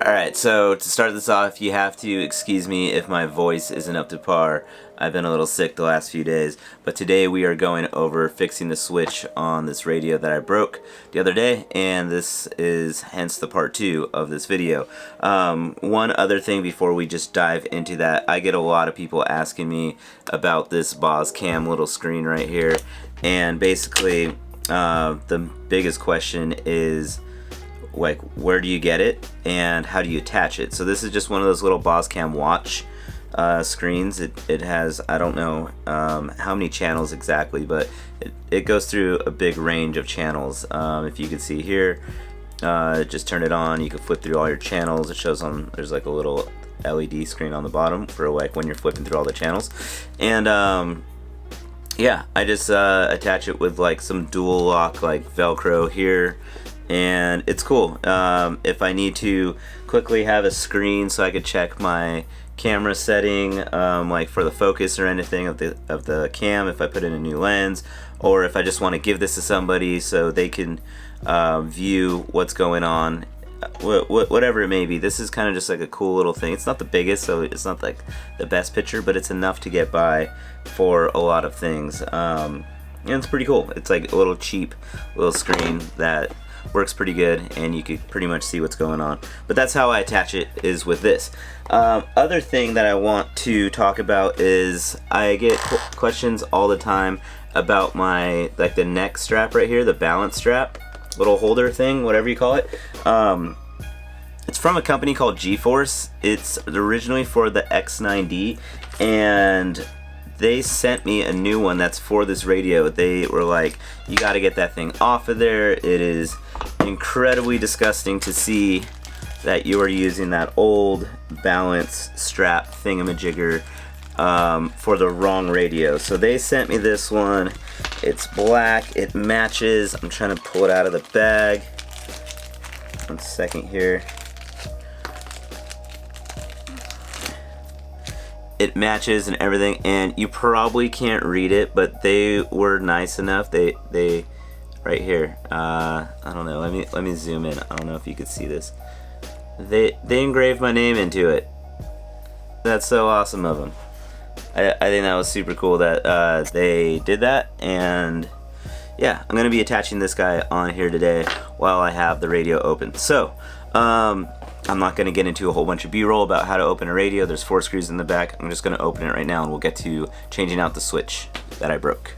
Alright, so to start this off, you have to excuse me if my voice isn't up to par. I've been a little sick the last few days, but today we are going over fixing the switch on this radio that I broke the other day, and this is hence the part 2 of this video. One other thing before we just dive into that, I get a lot of people asking me about this Boss Cam little screen right here, and basically the biggest question is, like, where do you get it and how do you attach it? So this is just one of those little Boss Cam watch screens. It has, I don't know how many channels exactly, but it goes through a big range of channels. If you can see here, just turn it on, you can flip through all your channels. It shows on, there's like a little LED screen on the bottom for like when you're flipping through all the channels. And yeah, I just attach it with like some dual lock like Velcro here, and it's cool. If I need to quickly have a screen so I could check my camera setting, like for the focus or anything of the cam, if I put in a new lens, or if I just want to give this to somebody so they can view what's going on, whatever it may be. This is kind of just like a cool little thing. It's not the biggest, so it's not like the best picture, but it's enough to get by for a lot of things. And it's pretty cool. It's like a little cheap little screen that works pretty good, and you can pretty much see what's going on. But that's how I attach it, is with this. Other thing that I want to talk about is I get questions all the time about my, like, the neck strap right here, the balance strap, little holder thing, whatever you call it. It's from a company called G-Force. It's originally for the X9D, and they sent me a new one that's for this radio. They were like, you got to get that thing off of there. It is incredibly disgusting to see that you are using that old balance strap thingamajigger for the wrong radio. So they sent me this one. It's black. It matches. I'm trying to pull it out of the bag. 1 second here. It matches and everything, and you probably can't read it, but they were nice enough. They right here. I don't know. Let me zoom in. I don't know if you could see this. They engraved my name into it. That's so awesome of them. I think that was super cool that they did that, and yeah, I'm gonna be attaching this guy on here today while I have the radio open. So I'm not going to get into a whole bunch of b-roll about how to open a radio. There's 4 screws in the back. I'm just going to open it right now, and we'll get to changing out the switch that I broke.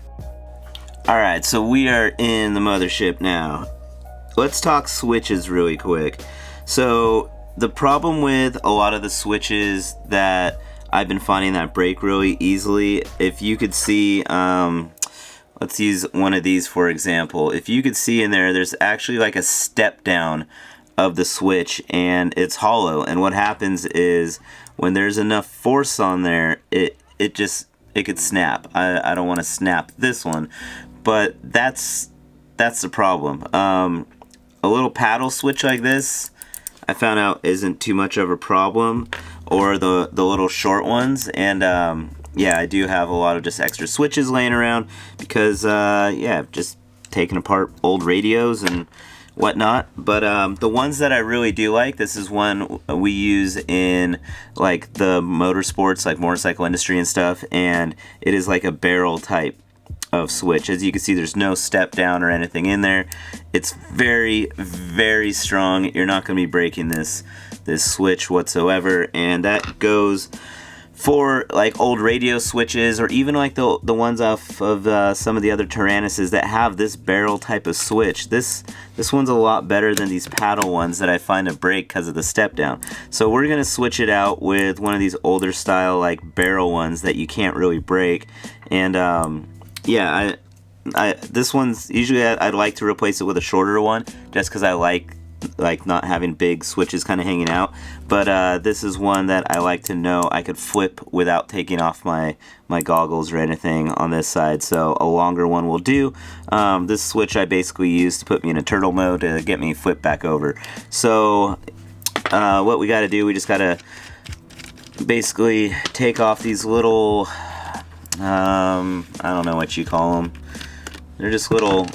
Alright, so we are in the mothership now. Let's talk switches really quick. So the problem with a lot of the switches that I've been finding that break really easily, if you could see, let's use one of these for example. If you could see in there, there's actually like a step down of the switch, and it's hollow, and what happens is when there's enough force on there, it could snap. I don't want to snap this one, but that's the problem. A little paddle switch like this, I found out, isn't too much of a problem, or the little short ones. And yeah, I do have a lot of just extra switches laying around because yeah, just taking apart old radios and whatnot. But the ones that I really do like, this is one we use in like the motorsports, like motorcycle industry and stuff, and it is like a barrel type of switch. As you can see, there's no step down or anything in there. It's very, very strong. You're not going to be breaking this switch whatsoever, and that goes for like old radio switches, or even like the ones off of some of the other Tyrannuses that have this barrel type of switch. This one's a lot better than these paddle ones that I find to break because of the step down. So we're gonna switch it out with one of these older style like barrel ones that you can't really break. And yeah, this one's usually I'd like to replace it with a shorter one just because I like not having big switches kind of hanging out. But this is one that I like to know I could flip without taking off my goggles or anything on this side, so a longer one will do. This switch I basically use to put me in a turtle mode to get me flipped back over. So what we got to do, we just got to basically take off these little I don't know what you call them. They're just little,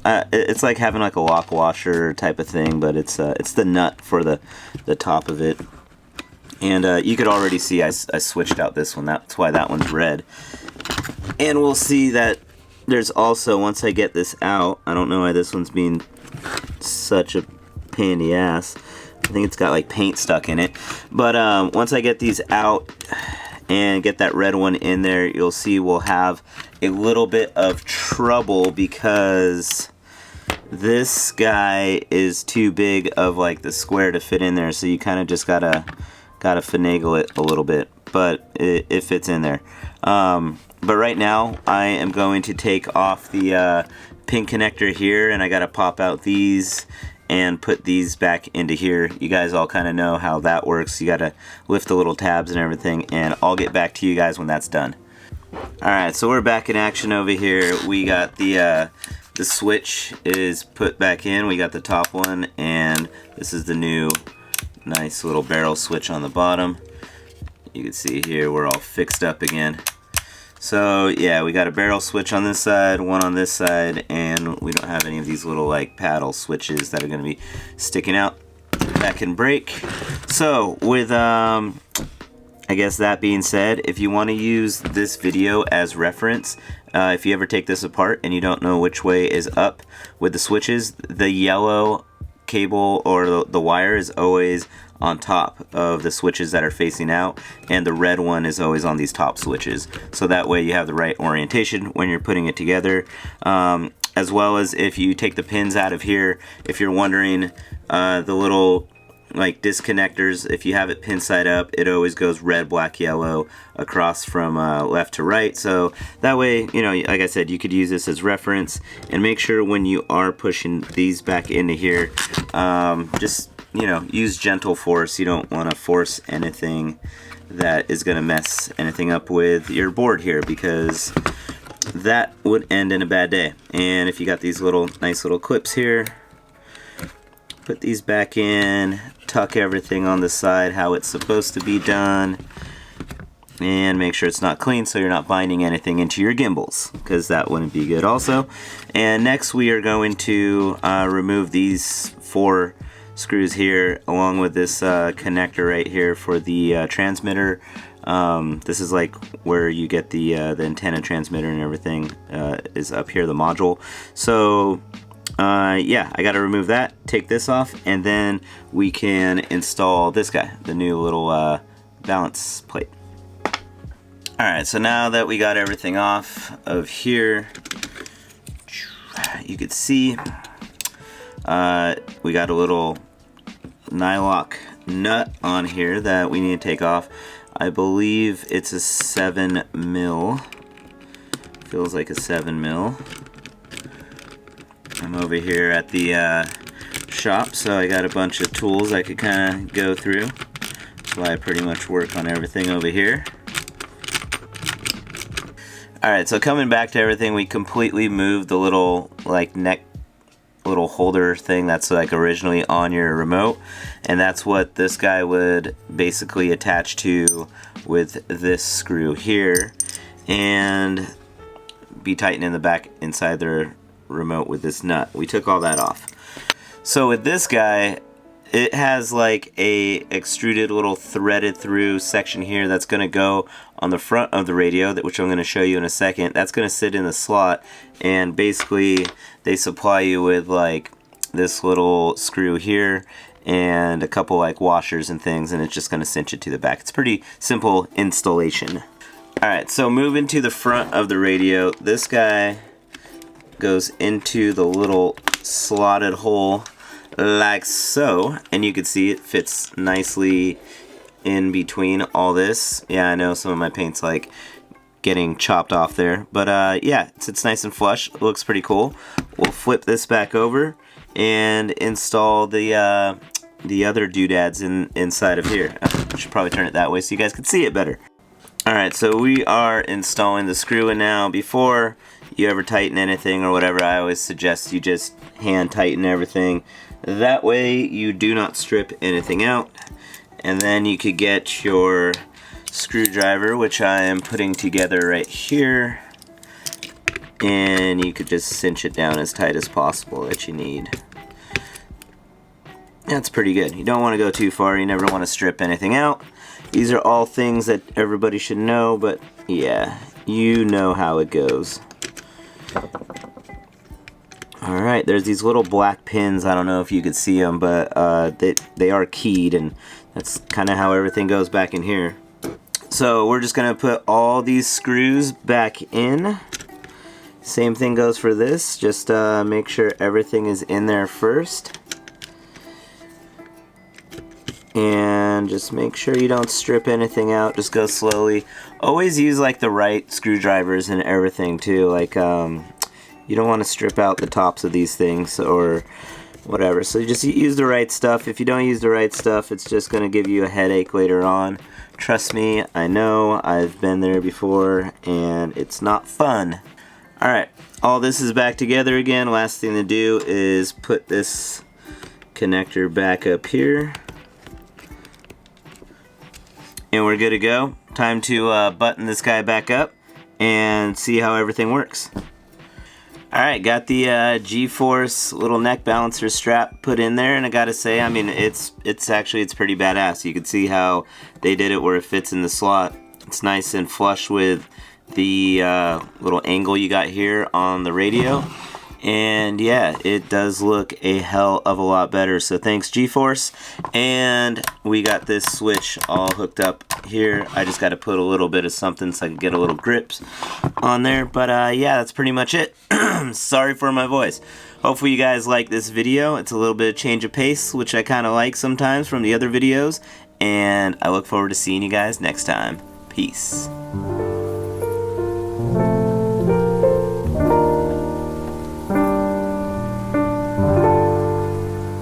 it's like having like a lock washer type of thing, but it's the nut for the top of it. And you could already see I switched out this one. That's why that one's red. And we'll see that there's also, once I get this out, I don't know why this one's being such a pain in the ass. I think it's got like paint stuck in it. But once I get these out and get that red one in there, you'll see we'll have a little bit of trouble because this guy is too big of like the square to fit in there. So you kind of just gotta finagle it a little bit, but it fits in there. But right now I am going to take off the pin connector here, and I gotta pop out these and put these back into here. You guys all kind of know how that works. You gotta lift the little tabs and everything, and I'll get back to you guys when that's done. Alright, so we're back in action over here. We got the switch is put back in. We got the top one, and this is the new nice little barrel switch on the bottom. You can see here we're all fixed up again. So yeah, we got a barrel switch on this side, one on this side, and we don't have any of these little like paddle switches that are going to be sticking out that can break. So with I guess that being said, if you want to use this video as reference, if you ever take this apart and you don't know which way is up with the switches, the yellow cable or the wire is always on top of the switches that are facing out, and the red one is always on these top switches, so that way you have the right orientation when you're putting it together. As well as if you take the pins out of here, if you're wondering, the little like disconnectors, if you have it pin side up, it always goes red, black, yellow across from left to right. So that way, you know, like I said, you could use this as reference, and make sure when you are pushing these back into here, just, you know, use gentle force. You don't want to force anything that is going to mess anything up with your board here, because that would end in a bad day. And if you got these little nice little clips here, put these back in, tuck everything on the side how it's supposed to be done, and make sure it's not clean so you're not binding anything into your gimbals, because that wouldn't be good also. And next we are going to remove these 4 screws here, along with this connector right here for the transmitter. This is like where you get the antenna transmitter and everything is up here, the module. So yeah, I gotta remove that, take this off, and then we can install this guy, the new little balance plate. Alright, so now that we got everything off of here, you can see we got a little nylock nut on here that we need to take off. I believe it's a 7 mil. Feels like a 7 mil. I'm over here at the shop, so I got a bunch of tools I could kind of go through. That's why I pretty much work on everything over here. Alright, so coming back to everything, we completely moved the little like neck little holder thing that's like originally on your remote, and that's what this guy would basically attach to with this screw here, and be tightened in the back inside their remote with this nut. We took all that off. So with this guy, it has like a extruded little threaded through section here that's going to go on the front of the radio, which I'm going to show you in a second. That's going to sit in the slot, and basically they supply you with like this little screw here and a couple like washers and things, and it's just going to cinch it to the back. It's pretty simple installation. Alright, so moving to the front of the radio, this guy goes into the little slotted hole like so, and you can see it fits nicely in between all this. Yeah, I know some of my paint's like getting chopped off there, but yeah, it's nice and flush. It looks pretty cool. We'll flip this back over and install the other doodads inside of here. I should probably turn it that way so you guys can see it better. Alright, so we are installing the screw in now. Before you ever tighten anything or whatever, I always suggest you just hand tighten everything. That way you do not strip anything out. And then you could get your screwdriver, which I am putting together right here. and you could just cinch it down as tight as possible that you need. That's pretty good. You don't want to go too far. You never want to strip anything out. These are all things that everybody should know, but yeah, you know how it goes. Alright, there's these little black pins. I don't know if you could see them, but they are keyed, and that's kind of how everything goes back in here. So we're just going to put all these screws back in. Same thing goes for this. Just make sure everything is in there first. And just make sure you don't strip anything out. Just go slowly. Always use like the right screwdrivers and everything too. Like you don't want to strip out the tops of these things or whatever. So you just use the right stuff. If you don't use the right stuff, it's just going to give you a headache later on. Trust me, I know. I've been there before, and it's not fun. Alright, all this is back together again. Last thing to do is put this connector back up here. And we're good to go. Time to button this guy back up and see how everything works. Alright, got the G-Force little neck balancer strap put in there, and I gotta say, I mean, it's pretty badass. You can see how they did it where it fits in the slot. It's nice and flush with the little angle you got here on the radio. And yeah, it does look a hell of a lot better. So thanks G-Force. And we got this switch all hooked up here. I just got to put a little bit of something so I can get a little grips on there. But yeah, that's pretty much it. Sorry for my voice. Hopefully you guys like this video. It's a little bit of change of pace, which I kind of like sometimes from the other videos. And I look forward to seeing you guys next time. Peace.